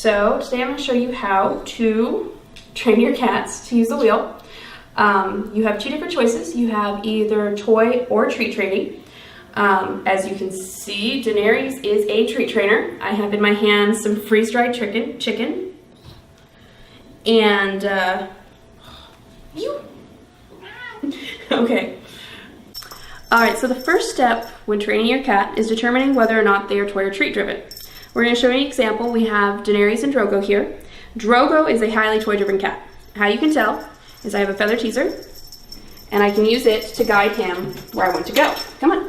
So today I'm going to show you how to train your cats to use the wheel. You have two different choices. You have either toy or treat training. As you can see, Daenerys is a treat trainer. I have in my hands some freeze-dried chicken. And, okay. Alright, so the first step when training your cat is determining whether or not they are toy or treat driven. We're going to show you an example. We have Daenerys and Drogo here. Drogo is a highly toy driven cat. How you can tell is I have a feather teaser and I can use it to guide him where I want to go. Come on.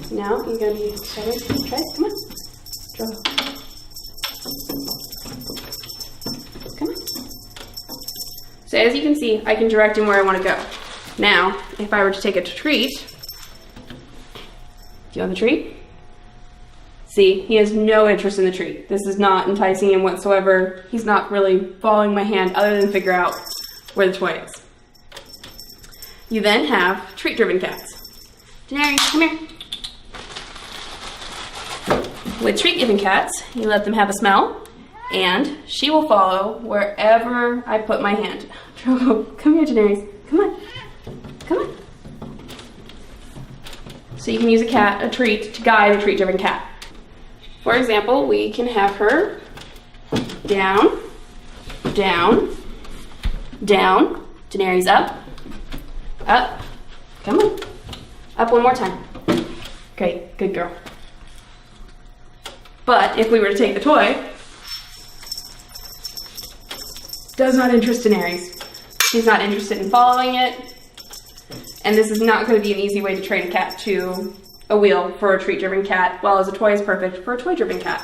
Now you're going to be stubborn. Try it. Come on. Drogo. Come on. So as you can see, I can direct him where I want to go. Now, if I were to take a treat, do you want the treat? See, he has no interest in the treat. This is not enticing him whatsoever. He's not really following my hand other than figure out where the toy is. You then have treat-driven cats. Daenerys, come here. With treat-given cats, you let them have a smell, and she will follow wherever I put my hand. Drogo, come here, Daenerys. Come on. Come on. So you can use a treat, to guide a treat-driven cat. For example, we can have her down, down, down. Daenerys up, up. Come on. Up one more time. Great, good girl. But if we were to take the toy, does not interest Daenerys. She's not interested in following it. And this is not going to be an easy way to train a cat to a wheel for a treat-driven cat, while as a toy is perfect for a toy-driven cat.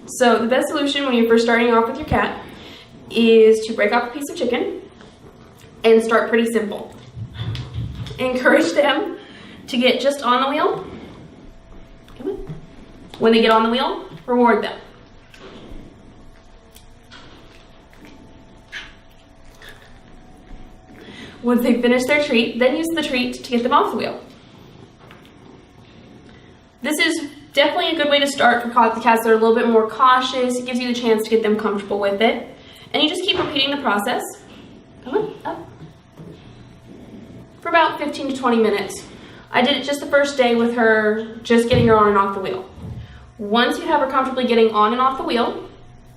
So the best solution when you're first starting off with your cat is to break off a piece of chicken and start pretty simple. Encourage them to get just on the wheel. Come on. When they get on the wheel, reward them. Once they finish their treat, then use the treat to get them off the wheel. This is definitely a good way to start for the cats that are a little bit more cautious. It gives you the chance to get them comfortable with it. And you just keep repeating the process. Come on, up. For about 15 to 20 minutes. I did it just the first day with her, just getting her on and off the wheel. Once you have her comfortably getting on and off the wheel,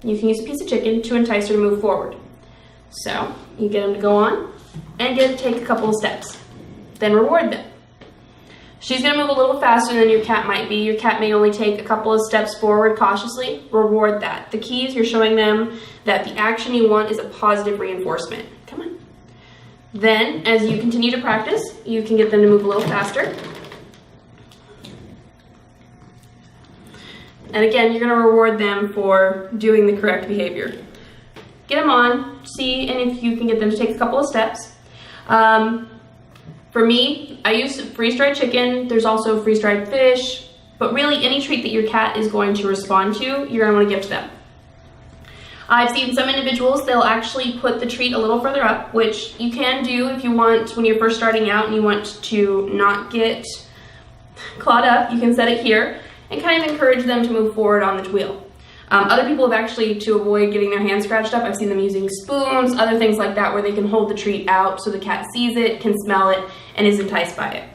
you can use a piece of chicken to entice her to move forward. So, you get them to go on, and get to take a couple of steps. Then reward them. She's going to move a little faster than your cat might be. Your cat may only take a couple of steps forward cautiously. Reward that. The key is you're showing them that the action you want is a positive reinforcement. Come on. Then, as you continue to practice, you can get them to move a little faster. And again, you're going to reward them for doing the correct behavior. Get them on, see, and if you can get them to take a couple of steps. For me, I use freeze-dried chicken. There's also freeze-dried fish, but really any treat that your cat is going to respond to, you're going to want to give to them. I've seen some individuals, they'll actually put the treat a little further up, which you can do if you want when you're first starting out and you want to not get clawed up. You can set it here and kind of encourage them to move forward on the wheel. Other people have actually, to avoid getting their hands scratched up, I've seen them using spoons, other things like that where they can hold the treat out so the cat sees it, can smell it, and is enticed by it.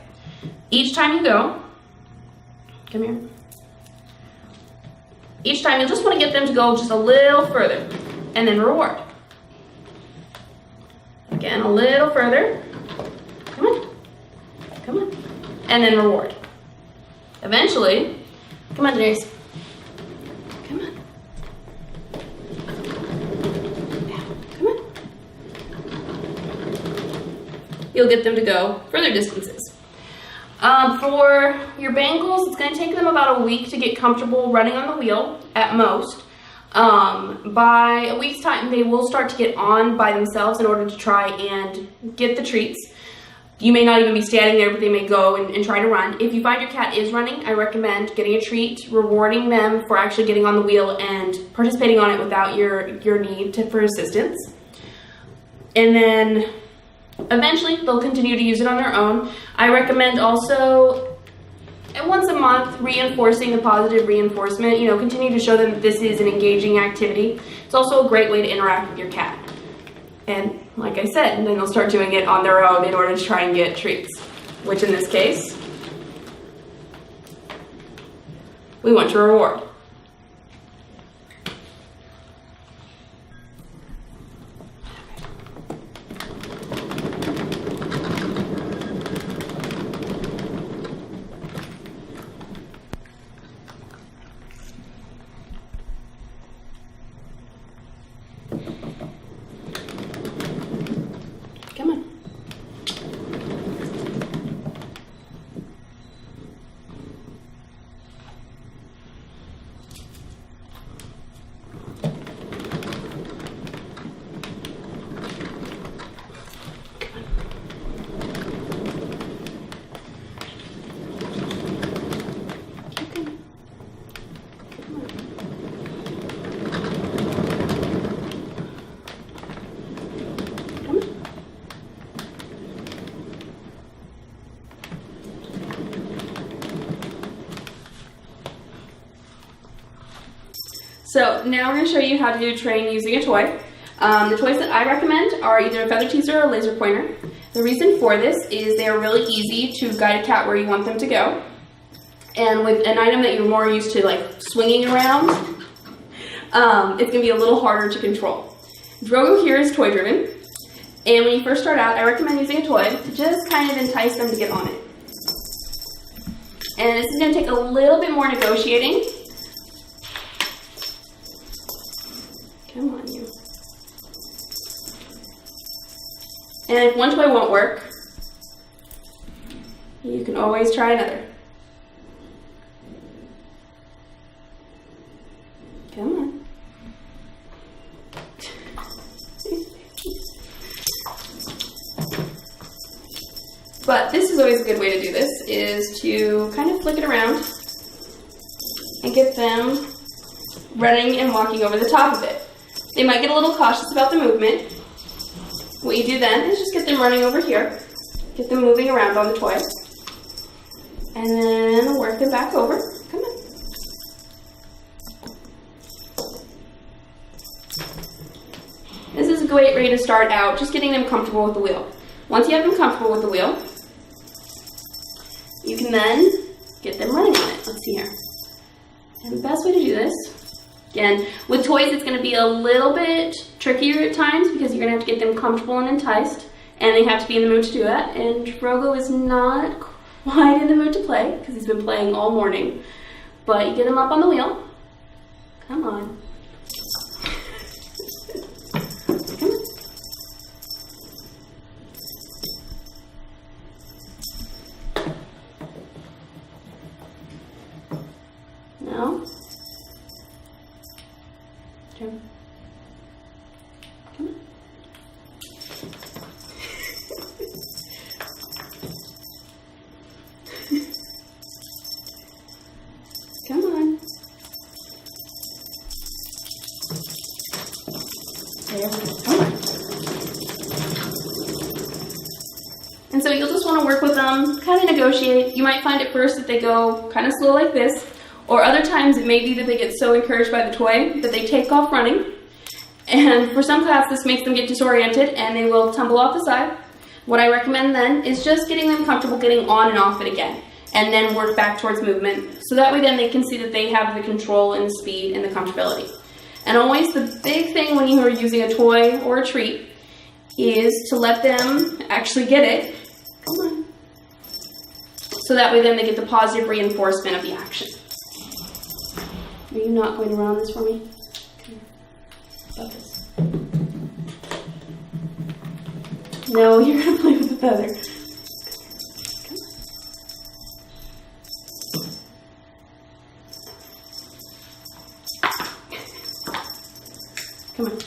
Each time you go, come here. Each time you'll just want to get them to go just a little further and then reward. Again, a little further. Come on. Come on. And then reward. Eventually, come on, Daenerys. Come on. You'll get them to go further distances. For your Bengals, it's going to take them about a week to get comfortable running on the wheel at most. By a week's time, they will start to get on by themselves in order to try and get the treats. You may not even be standing there, but they may go and try to run. If you find your cat is running, I recommend getting a treat, rewarding them for actually getting on the wheel and participating on it without your need for assistance. And then eventually, they'll continue to use it on their own. I recommend also And once a month, reinforcing the positive reinforcement, you know, continue to show them that this is an engaging activity. It's also a great way to interact with your cat. And like I said, then they'll start doing it on their own in order to try and get treats, which in this case, we want to reward. Come on. So now we're going to show you how to train using a toy. The toys that I recommend are either a feather teaser or a laser pointer. The reason for this is they are really easy to guide a cat where you want them to go. And with an item that you're more used to like swinging around, it's going to be a little harder to control. Drogo here is toy driven. And when you first start out, I recommend using a toy to just kind of entice them to get on it. And this is going to take a little bit more negotiating. Come on, you. And if one toy won't work, you can always try another. Come on. But this is always a good way to do this, is to kind of flick it around and get them running and walking over the top of it. They might get a little cautious about the movement. What you do then is just get them running over here, get them moving around on the toy, and then work them back over. Come on. This is a great way to start out, just getting them comfortable with the wheel. Once you have them comfortable with the wheel, you can then get them running on it. Let's see here. And the best way to do this, again, with toys it's going to be a little bit trickier at times because you're going to have to get them comfortable and enticed, and they have to be in the mood to do that. And Drogo is not quite in the mood to play because he's been playing all morning. But you get him up on the wheel. Come on. Come on. Now. Come on. Come on. There we go. Come on. And so you'll just want to work with them, kind of negotiate. You might find at first that they go kind of slow like this, or other times it may be that they get so encouraged by the toy that they take off running. And for some cats, this makes them get disoriented and they will tumble off the side. What I recommend then is just getting them comfortable getting on and off it again, and then work back towards movement. So that way then they can see that they have the control and the speed and the comfortability. And always the big thing when you are using a toy or a treat is to let them actually get it. Come on. So that way then they get the positive reinforcement of the action. Are you not going to run on this for me? Come here. About this. No, you're going to play with the feather. Come on.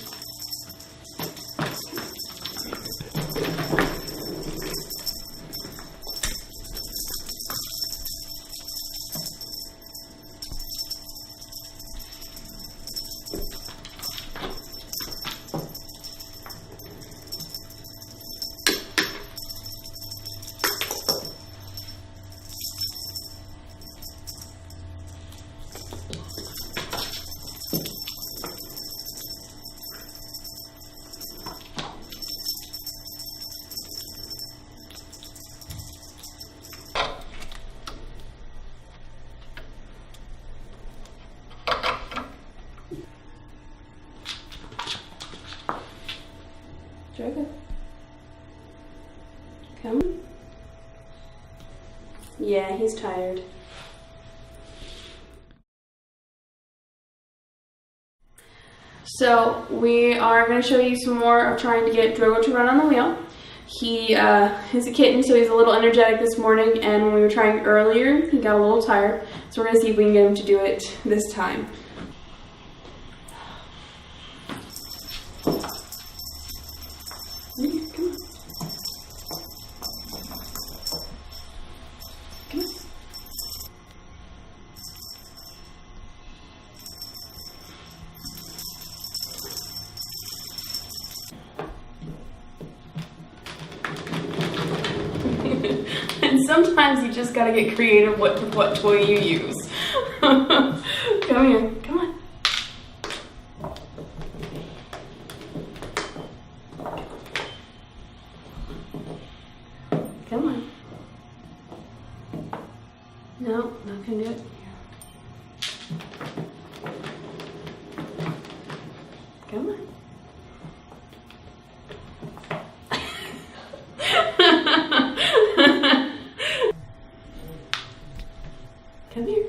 Drogo. Come on. Yeah, he's tired. So we are going to show you some more of trying to get Drogo to run on the wheel. He is a kitten, so he's a little energetic this morning, and when we were trying earlier, he got a little tired. So we're going to see if we can get him to do it this time. Come on. Come on. And sometimes you just gotta get creative with what toy you use. Come here, come on. Come on. No, not gonna do it. Come on. Come here.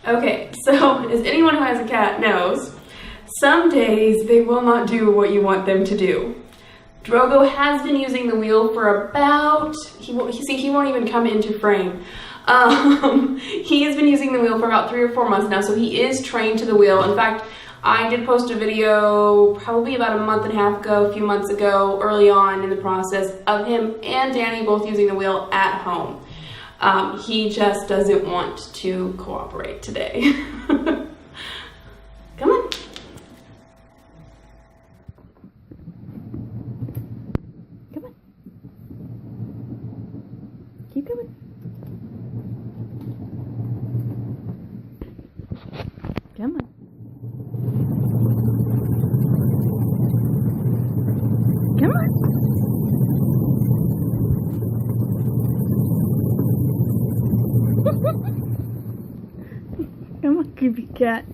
Okay, so as anyone who has a cat knows, some days they will not do what you want them to do. Drogo has been using the wheel for about, he won't even come into frame. He has been using the wheel for about 3 or 4 months now, so he is trained to the wheel. In fact, I did post a video probably about a month and a half ago, a few months ago, early on in the process, of him and Danny both using the wheel at home. He just doesn't want to cooperate today. Come on. Come on. Keep going. Come on. Come on. Come on, creepy cat.